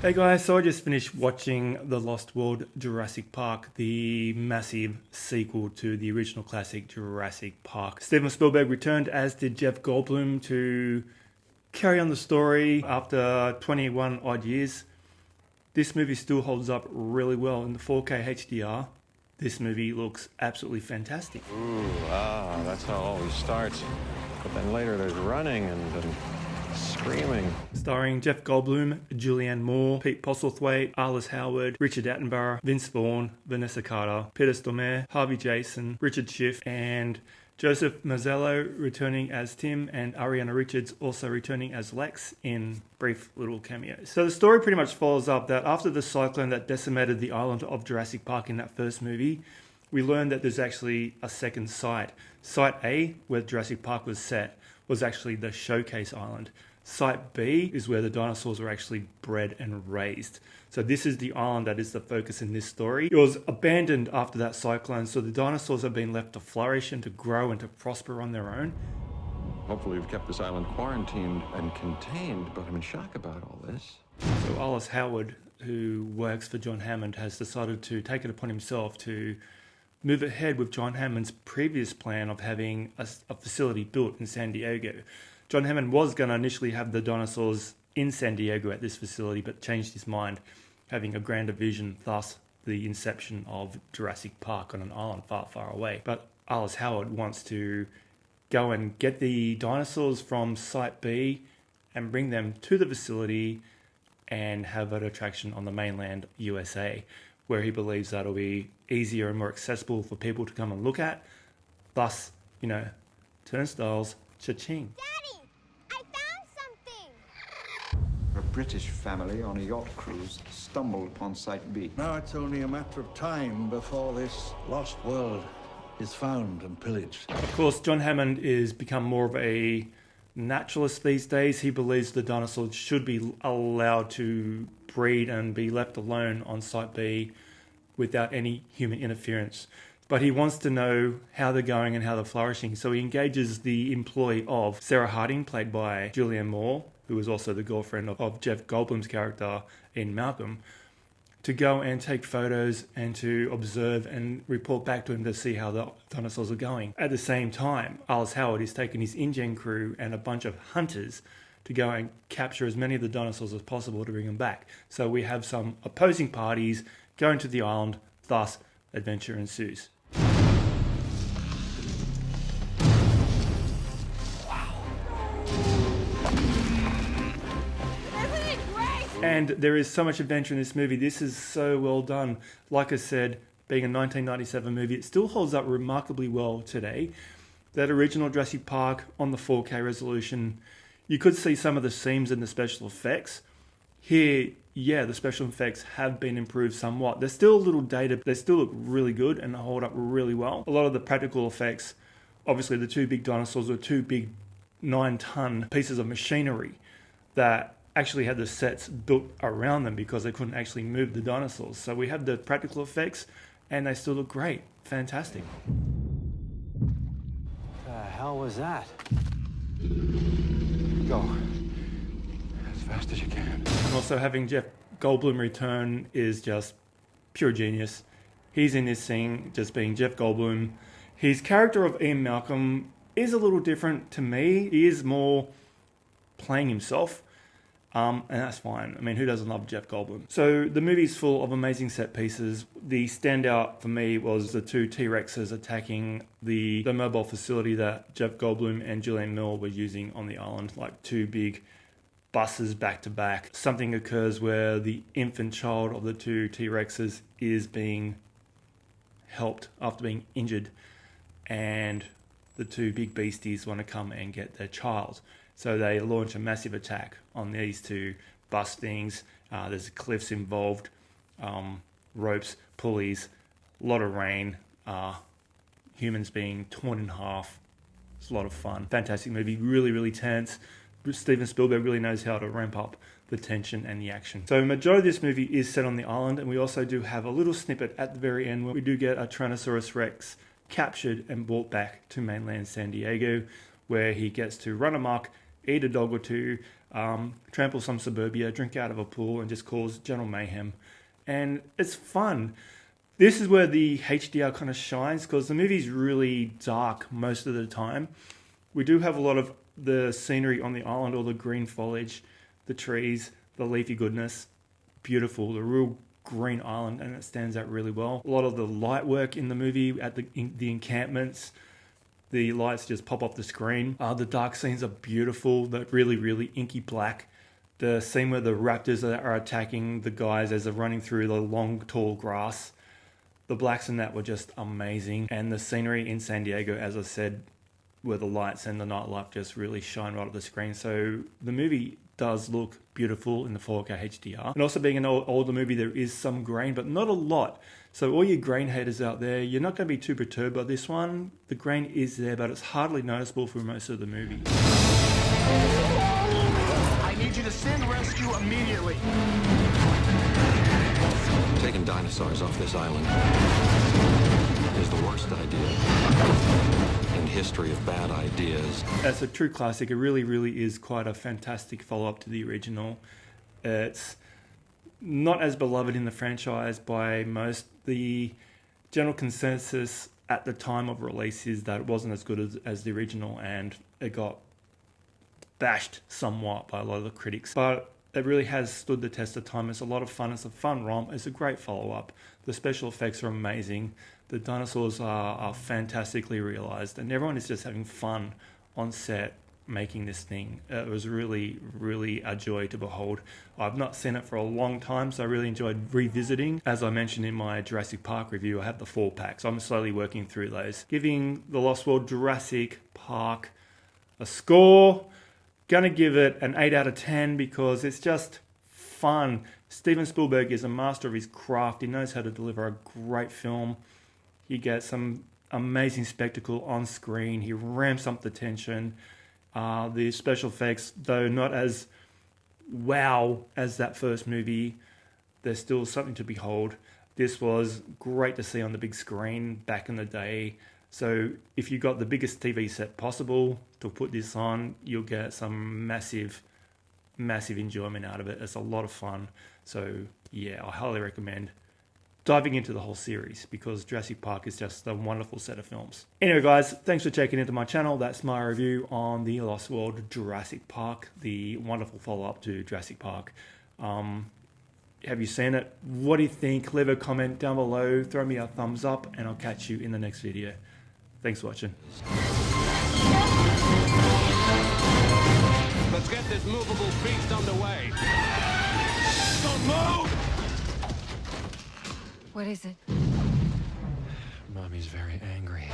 Hey guys, so I just finished watching The Lost World Jurassic Park, the massive sequel to the original classic Jurassic Park. Steven Spielberg returned, as did Jeff Goldblum, to carry on the story after 21 odd years. This movie still holds up really well in the 4K HDR. This movie looks absolutely fantastic. Ooh, that's how it always starts. But then later there's running and screaming. Starring Jeff Goldblum, Julianne Moore, Pete Postlethwaite, Arliss Howard, Richard Attenborough, Vince Vaughn, Vanessa Carter, Peter Stormare, Harvey Jason, Richard Schiff, and Joseph Mazzello returning as Tim, and Ariana Richards also returning as Lex in brief little cameos. So the story pretty much follows up that after the cyclone that decimated the island of Jurassic Park in that first movie, we learned that there's actually a second site. Site A, where Jurassic Park was set, was actually the Showcase Island. Site B is where the dinosaurs were actually bred and raised. So this is the island that is the focus in this story. It was abandoned after that cyclone, so the dinosaurs have been left to flourish and to grow and to prosper on their own. Hopefully we've kept this island quarantined and contained, but I'm in shock about all this. So Arliss Howard, who works for John Hammond, has decided to take it upon himself to move ahead with John Hammond's previous plan of having a facility built in San Diego. John Hammond was going to initially have the dinosaurs in San Diego at this facility, but changed his mind, having a grander vision, thus the inception of Jurassic Park on an island far, far away. But Arliss Howard wants to go and get the dinosaurs from Site B and bring them to the facility and have an attraction on the mainland USA, where he believes that'll be easier and more accessible for people to come and look at. Thus, turnstiles, cha-ching. A British family on a yacht cruise stumbled upon Site B. Now it's only a matter of time before this lost world is found and pillaged. Of course, John Hammond is become more of a naturalist these days. He believes the dinosaurs should be allowed to breed and be left alone on Site B without any human interference. But he wants to know how they're going and how they're flourishing. So he engages the employee of Sarah Harding, played by Julianne Moore, who was also the girlfriend of Jeff Goldblum's character in Malcolm, to go and take photos and to observe and report back to him to see how the dinosaurs are going. At the same time, Arliss Howard is taking his InGen crew and a bunch of hunters to go and capture as many of the dinosaurs as possible to bring them back. So we have some opposing parties going to the island, thus adventure ensues. And there is so much adventure in this movie. This is so well done. Like I said, being a 1997 movie, it still holds up remarkably well today. That original Jurassic Park on the 4K resolution, you could see some of the seams in the special effects. Here, yeah, the special effects have been improved somewhat. They're still a little dated, but they still look really good and hold up really well. A lot of the practical effects, obviously the two big dinosaurs were two big 9-ton pieces of machinery that actually had the sets built around them because they couldn't actually move the dinosaurs. So we have the practical effects and they still look great. Fantastic. The hell was that? Go. As fast as you can. And also having Jeff Goldblum return is just pure genius. He's in this scene just being Jeff Goldblum. His character of Ian Malcolm is a little different to me. He is more playing himself. And that's fine. I mean, who doesn't love Jeff Goldblum? So the movie's full of amazing set pieces. The standout for me was the two T-Rexes attacking the mobile facility that Jeff Goldblum and Julianne Moore were using on the island, like two big buses back to back. Something occurs where the infant child of the two T-Rexes is being helped after being injured, and the two big beasties want to come and get their child. So they launch a massive attack on these two bus things. There's cliffs involved, ropes, pulleys, a lot of rain, humans being torn in half. It's a lot of fun. Fantastic movie, really, really tense. Steven Spielberg really knows how to ramp up the tension and the action. So the majority of this movie is set on the island, and we also do have a little snippet at the very end where we do get a Tyrannosaurus Rex captured and brought back to mainland San Diego, where he gets to run amok eat a dog or two, trample some suburbia, drink out of a pool, and just cause general mayhem. And it's fun. This is where the HDR kind of shines, because the movie's really dark most of the time. We do have a lot of the scenery on the island, all the green foliage, the trees, the leafy goodness. Beautiful, the real green island, and it stands out really well. A lot of the light work in the movie at the encampments, the lights just pop off the screen. The dark scenes are beautiful, that really, really inky black. The scene where the raptors are attacking the guys as they're running through the long, tall grass. The blacks in that were just amazing. And the scenery in San Diego, as I said, where the lights and the nightlife just really shine right off the screen. So the movie does look beautiful in the 4K HDR. And also being an older movie, there is some grain, but not a lot. So all you grain haters out there, you're not going to be too perturbed by this one. The grain is there, but it's hardly noticeable for most of the movie. I need you to send rescue immediately. Taking dinosaurs off this island is the worst idea in history of bad ideas. As a true classic, it really, really is quite a fantastic follow-up to the original. It's not as beloved in the franchise by most. The general consensus at the time of release is that it wasn't as good as the original, and it got bashed somewhat by a lot of the critics. But it really has stood the test of time. It's a lot of fun. It's a fun romp. It's a great follow-up. The special effects are amazing. The dinosaurs are fantastically realized, and everyone is just having fun on set making this thing. It was really, really a joy to behold. I've not seen it for a long time, so I really enjoyed revisiting. As I mentioned in my Jurassic Park review, I have the 4-pack, so I'm slowly working through those. Giving The Lost World Jurassic Park a score. Gonna give it an 8 out of 10 because it's just fun. Steven Spielberg is a master of his craft. He knows how to deliver a great film. He gets some amazing spectacle on screen. He ramps up the tension. The special effects, though not as wow as that first movie, there's still something to behold. This was great to see on the big screen back in the day. So if you got the biggest TV set possible to put this on, you'll get some massive, massive enjoyment out of it. It's a lot of fun. So yeah, I highly recommend diving into the whole series because Jurassic Park is just a wonderful set of films. Anyway guys, thanks for checking into my channel. That's my review on the Lost World Jurassic Park, the wonderful follow-up to Jurassic Park. Have you seen it? What do you think? Leave a comment down below, throw me a thumbs up, and I'll catch you in the next video. Thanks for watching. Let's get this movable beast underway. Don't move! What is it? Mommy's very angry.